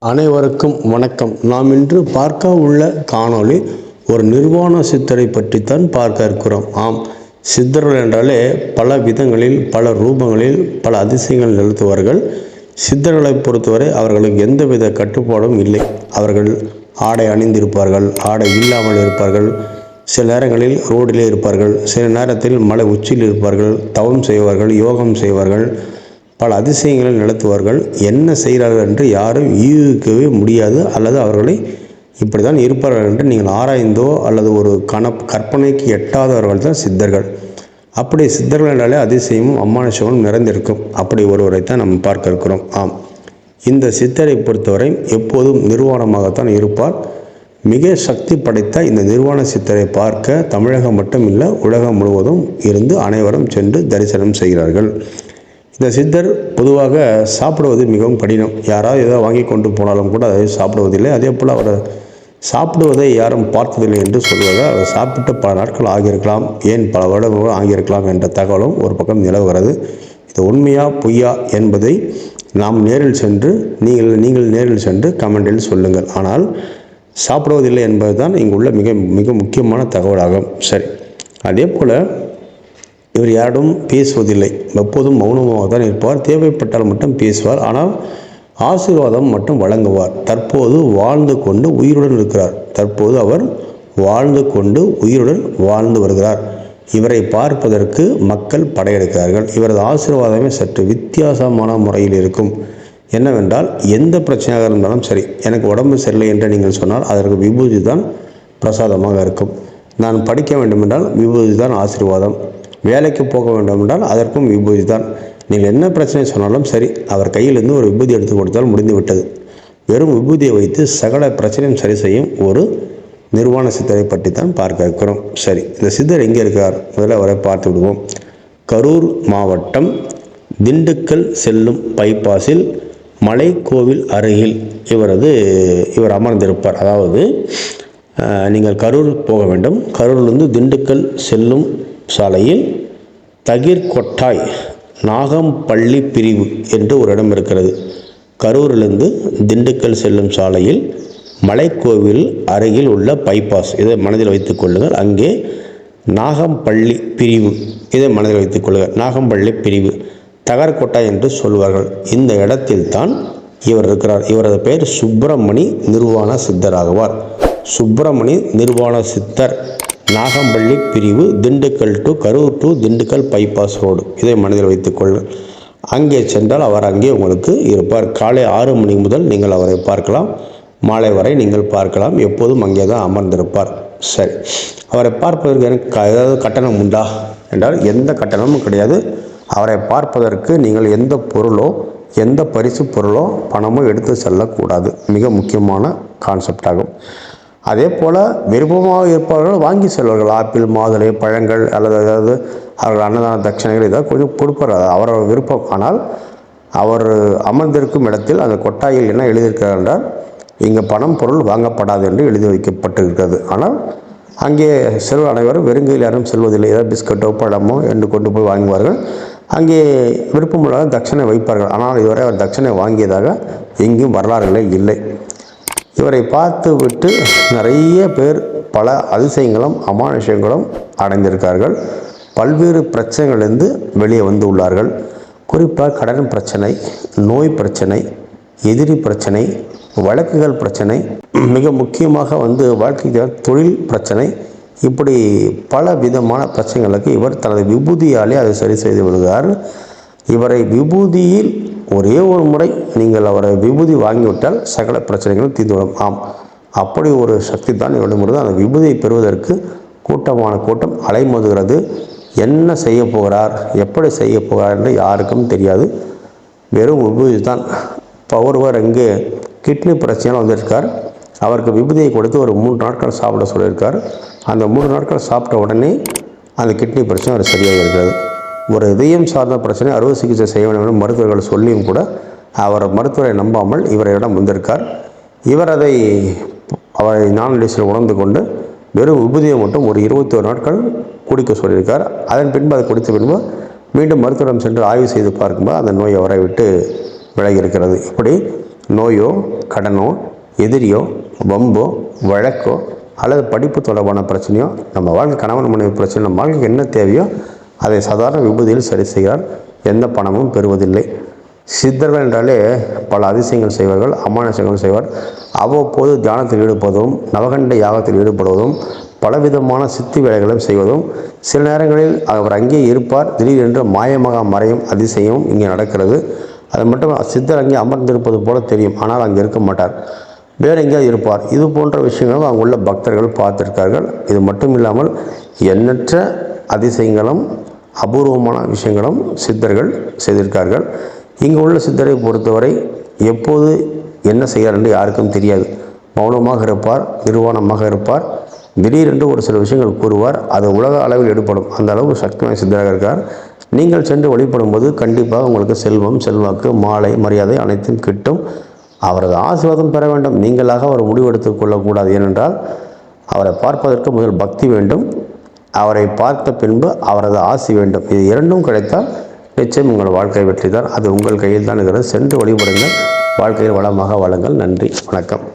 அனைவருக்கும் வணக்கம். நாம் இன்று பார்க்க உள்ள காணொளி ஒரு நிர்வாண சித்தரை பற்றித்தான் பார்க்க இருக்கிறோம். ஆம், சித்தர்கள் என்றாலே பல விதங்களில், பல ரூபங்களில், பல அதிசயங்கள் நிறுத்துவார்கள். சித்தர்களை பொறுத்தவரை அவர்களுக்கு எந்தவித கட்டுப்பாடும் இல்லை. அவர்கள் ஆடை அணிந்திருப்பார்கள், ஆடை இல்லாமல் இருப்பார்கள், சில நேரங்களில் ரோடிலே இருப்பார்கள், சில நேரத்தில் மலை உச்சியில் இருப்பார்கள், தவம் செய்வார்கள், யோகம் செய்வார்கள், பல அதிசயங்களை நடத்துவார்கள். என்ன செய்கிறார்கள் என்று யாரும் யூகிக்கவே முடியாது, அல்லது அவர்களை இப்படி தான் இருப்பார்கள் என்று நீங்கள் ஆராய்ந்தோ அல்லது ஒரு கற்பனைக்கு எட்டாதவர்கள் தான் சித்தர்கள். அப்படி சித்தர்கள் என்றாலே அதிசயமும் அமானுஷமும் நிறைந்திருக்கும். அப்படி ஒருவரைத்தான் நாம் பார்க்க இருக்கிறோம். ஆம், இந்த சித்தரை பொறுத்தவரை எப்போதும் நிர்வாணமாகத்தான் இருப்பார். மிக சக்தி படைத்த இந்த நிர்வாண சித்தரை பார்க்க தமிழகம் மட்டும் இல்லை, உலகம் முழுவதும் இருந்து அனைவரும் சென்று தரிசனம் செய்கிறார்கள். இந்த சித்தர் பொதுவாக சாப்பிடுவது மிகவும் கடினம். யாராவது ஏதோ வாங்கி கொண்டு போனாலும் கூட அதை சாப்பிடுவதில்லை. அதே போல் அவர் சாப்பிடுவதை யாரும் பார்த்ததில்லை என்று சொல்வதால் அவர் சாப்பிட்டு பல நாட்கள் ஆகியிருக்கலாம், ஏன் பல வருடங்களும் ஆகியிருக்கலாம் என்ற தகவலும் ஒரு பக்கம் நிலவுகிறது. இது உண்மையா பொய்யா என்பதை நாம் நேரில் சென்று நீங்கள் நேரில் சென்று கமெண்டில் சொல்லுங்கள். ஆனால் சாப்பிடுவதில்லை என்பது தான் இங்குள்ள மிக மிக முக்கியமான தகவலாகும். சரி, அதே போல் இவர் யாரும் பேசுவதில்லை, எப்போதும் மௌனமாக தான் இருப்பார். தேவைப்பட்டால் மட்டும் பேசுவார், ஆனால் ஆசீர்வாதம் மட்டும் வழங்குவார். தற்போது வாழ்ந்து கொண்டு உயிருடன் இருக்கிறார். தற்போது அவர் வாழ்ந்து கொண்டு உயிருடன் வாழ்ந்து வருகிறார். இவரை பார்ப்பதற்கு மக்கள் படையெடுக்கிறார்கள். இவரது ஆசீர்வாதமே சற்று வித்தியாசமான முறையில் இருக்கும். என்னவென்றால், எந்த பிரச்சனையாக இருந்தாலும் சரி, எனக்கு உடம்பு சரியில்லை என்று நீங்கள் சொன்னால் அதற்கு விபூதி தான் பிரசாதமாக இருக்கும். நான் படிக்க வேண்டுமென்றால் விபூதி தான் ஆசீர்வாதம். வேலைக்கு போக வேண்டும் என்றால் அதற்கும் விபூதி தான். நீங்கள் என்ன பிரச்சனை சொன்னாலும் சரி, அவர் கையிலிருந்து ஒரு விபூதி எடுத்து கொடுத்தால் முடிந்து விட்டது. வெறும் விபூதியை வைத்து சகல பிரச்சனையும் சரி செய்யும் ஒரு நிர்வாண சித்தரை பற்றி தான் பார்க்க இருக்கிறோம். சரி, இந்த சித்தர் எங்கே இருக்கார்? முதல்ல அவரை பார்த்து விடுவோம். கரூர் மாவட்டம் திண்டுக்கல் செல்லும் பைபாஸில் மலைக்கோவில் அருகில் இவர் அமர்ந்திருப்பார். அதாவது நீங்கள் கரூர் போக வேண்டும். கரூரிலிருந்து திண்டுக்கல் செல்லும் சாலையில் தகிர்கொட்டாய் நாகம்பள்ளி பிரிவு என்று ஒரு இடம் இருக்கிறது. கரூரிலிருந்து திண்டுக்கல் செல்லும் சாலையில் மலைக்கோவில் அருகில் உள்ள பைபாஸ், இதை மனதில் வைத்துக் கொள்ளுங்கள். அங்கே நாகம்பள்ளி பிரிவு, இதை மனதில் வைத்துக் கொள்ளுங்கள். நாகம்பள்ளி பிரிவு தகர்கொட்டாய் என்று சொல்வார்கள். இந்த இடத்தில் தான் இவர் இருக்கிறார். இவரது பெயர் சுப்பிரமணி நிர்வாண சித்தர் ஆகுவார். சுப்பிரமணி நிர்வாண சித்தர், நாகம்பள்ளி பிரிவு, Dindigul to Karur to Dindigul bypass road, இதை மனதில் வைத்துக்கொள்ளுங்கள். அங்கே சென்றால் அவர் அங்கே உங்களுக்கு இருப்பார். காலை 6 மணி முதல் நீங்கள் அவரை பார்க்கலாம், மாலை வரை நீங்கள் பார்க்கலாம். எப்போதும் அங்கே தான் அமர்ந்திருப்பார். சரி, அவரை பார்ப்பதற்கு எனக்கு ஏதாவது கட்டணம் உண்டா என்றால் எந்த கட்டணமும் கிடையாது. அவரை பார்ப்பதற்கு நீங்கள் எந்த பொருளோ, எந்த பரிசு பொருளோ, பணமோ எடுத்து செல்லக்கூடாது. மிக முக்கியமான கான்செப்ட் ஆகும். அதே போல் விருப்பமாக இருப்பவர்கள் வாங்கி செல்வார்கள். ஆப்பிள், மாதுளை, பழங்கள் அல்லது ஏதாவது அவர்கள் அன்னதான தட்சணைகள் ஏதாவது கொஞ்சம் கொடுப்பார். அவரோட விருப்பம். ஆனால் அவர் அமர்ந்திருக்கும் இடத்தில் அந்த கொட்டாயில் என்ன எழுதியிருக்கிறார் என்றால், இங்கே பணம் பொருள் வாங்கப்படாது என்று எழுதி வைக்கப்பட்டிருக்கிறது. ஆனால் அங்கே செல்வ அனைவரும் வெறுங்கையில் யாரும் செல்வதில்லை. ஏதாவது பிஸ்கட்டோ பழமோ என்று கொண்டு போய் வாங்குவார்கள். அங்கே விருப்பமுள்ள தட்சணை வைப்பார்கள். ஆனால் இதுவரை அவர் தட்சணை வாங்கியதாக எங்கேயும் வரலாறுகளே இல்லை. இவரை பார்த்து விட்டு நிறைய பேர் பல அதிசயங்களும் அமானுஷங்களும் அடைந்திருக்கார்கள். பல்வேறு பிரச்சனைகளிலிருந்து வெளியே வந்து உள்ளார்கள். குறிப்பாக கடன் பிரச்சனை, நோய் பிரச்சனை, எதிரி பிரச்சனை, வழக்குகள் பிரச்சனை, மிக முக்கியமாக வாழ்க்கைக்கு தொழில் பிரச்சனை, இப்படி பல விதமான பிரச்சனைகளுக்கு இவர் தனது விபூதியாலே அதை சரி செய்து விடுகிறார். இவரை விபூதியில் ஒரே ஒரு முறை நீங்கள் அவரை விபூதி வாங்கிவிட்டால் சகல பிரச்சனைகளும் தீர்ந்துவிடும். ஆம், அப்படி ஒரு சக்தி தான் இவரிடமிருந்து. அந்த விபூதியை பெறுவதற்கு கூட்டமான கூட்டம் அலைமோதுகிறது. என்ன செய்ய போகிறார், எப்படி செய்ய போகிறார் என்று யாருக்கும் தெரியாது. வெறும் விபூதி தான். இப்போ ஒருவர் இங்கே கிட்னி பிரச்சனையில் வந்திருக்கார். அவருக்கு விபூதியை கொடுத்து ஒரு 3 நாட்கள் சாப்பிட சொல்லியிருக்கார். அந்த 3 நாட்கள் சாப்பிட்ட உடனே அந்த கிட்னி பிரச்சனை அவர் சரியாக இருக்கிறது. ஒரு இதயம் சார்ந்த பிரச்சனை அறுவை சிகிச்சை செய்ய வேண்டும் என்று மருத்துவர்கள் சொல்லியும் கூட அவர் மருத்துவரை நம்பாமல் இவரிடம் வந்திருக்கார். இவர் அவரை நாளடியில் உணர்ந்து கொண்டு வெறும் விபூதியை மட்டும் ஒரு 21 நாட்கள் குடிக்க சொல்லியிருக்கார். அதன் பின்பு அதை குடித்த பின்பு மீண்டும் மருத்துவரிடம் சென்று ஆய்வு செய்து பார்க்கும்போது அந்த நோய் அவரை விட்டு விலகி இருக்கிறது. இப்படி நோயோ கடனோ எதிரியோ வம்போ வழக்கோ அல்லது படிப்பு தொடர்பான பிரச்சனையோ, நம்ம வாழ்க்கை கணவன் மனைவி பிரச்சனை, நம்ம வாழ்க்கைக்கு என்ன தேவையோ அதை சாதாரண விபூதியில் சரி செய்கிறார். எந்த பணமும் பெறுவதில்லை. சித்தர்கள் என்றாலே பல அதிசயங்கள் செய்வார்கள், அமானுஷங்கள் செய்வார். அவ்வப்போது தியானத்தில் ஈடுபடுவதும் நவகண்ட யாகத்தில் ஈடுபடுவதும் பலவிதமான சித்தி வேலைகளும் செய்வதும், சில நேரங்களில் அவர் அங்கே இருப்பார், திடீரென்று மாயமாக மறையும் அதிசயம் இங்கே நடக்கிறது. அது மட்டும் சித்தர் அங்கே அமர்ந்திருப்பது போல தெரியும், ஆனால் அங்கே இருக்க மாட்டார், வேறு எங்கேயாவது இருப்பார். இது போன்ற விஷயங்களும் அங்கே உள்ள பக்தர்கள் பார்த்திருக்கார்கள். இது மட்டும் இல்லாமல் எண்ணற்ற அதிசயங்களும் அபூர்வமான விஷயங்களும் சித்தர்கள் செய்திருக்கார்கள். இங்கு உள்ள சித்தரை பொறுத்தவரை எப்போது என்ன செய்கிறார் என்று யாருக்கும் தெரியாது. மௌனமாக இருப்பார், நிர்வாணமாக இருப்பார். திடீரென்று ஒரு சில விஷயங்கள் கூறுவார், அது உலக அளவில் எடுப்படும். அந்த அளவு சக்தியான சித்தராக இருக்கார். நீங்கள் சென்று வழிபடும் போது கண்டிப்பாக உங்களுக்கு செல்வம், செல்வாக்கு, மாலை, மரியாதை அனைத்தும் கிட்டும். அவரது ஆசீர்வாதம் பெற வேண்டும். நீங்களாக அவர் முடிவெடுத்துக் கொள்ளக்கூடாது. ஏனென்றால் அவரை பார்ப்பதற்கு முதல் பக்தி வேண்டும், அவரை பார்த்த பின்பு அவரது ஆசி வேண்டும். இது இரண்டும் கிடைத்தால் நிச்சயம் உங்கள் வாழ்க்கை வெற்றி தான். அது உங்கள் கையில் தான் இருக்கிறது. சென்று வழிபடுங்கள், வாழ்க்கையில் வளமாக வாழுங்கள். நன்றி, வணக்கம்.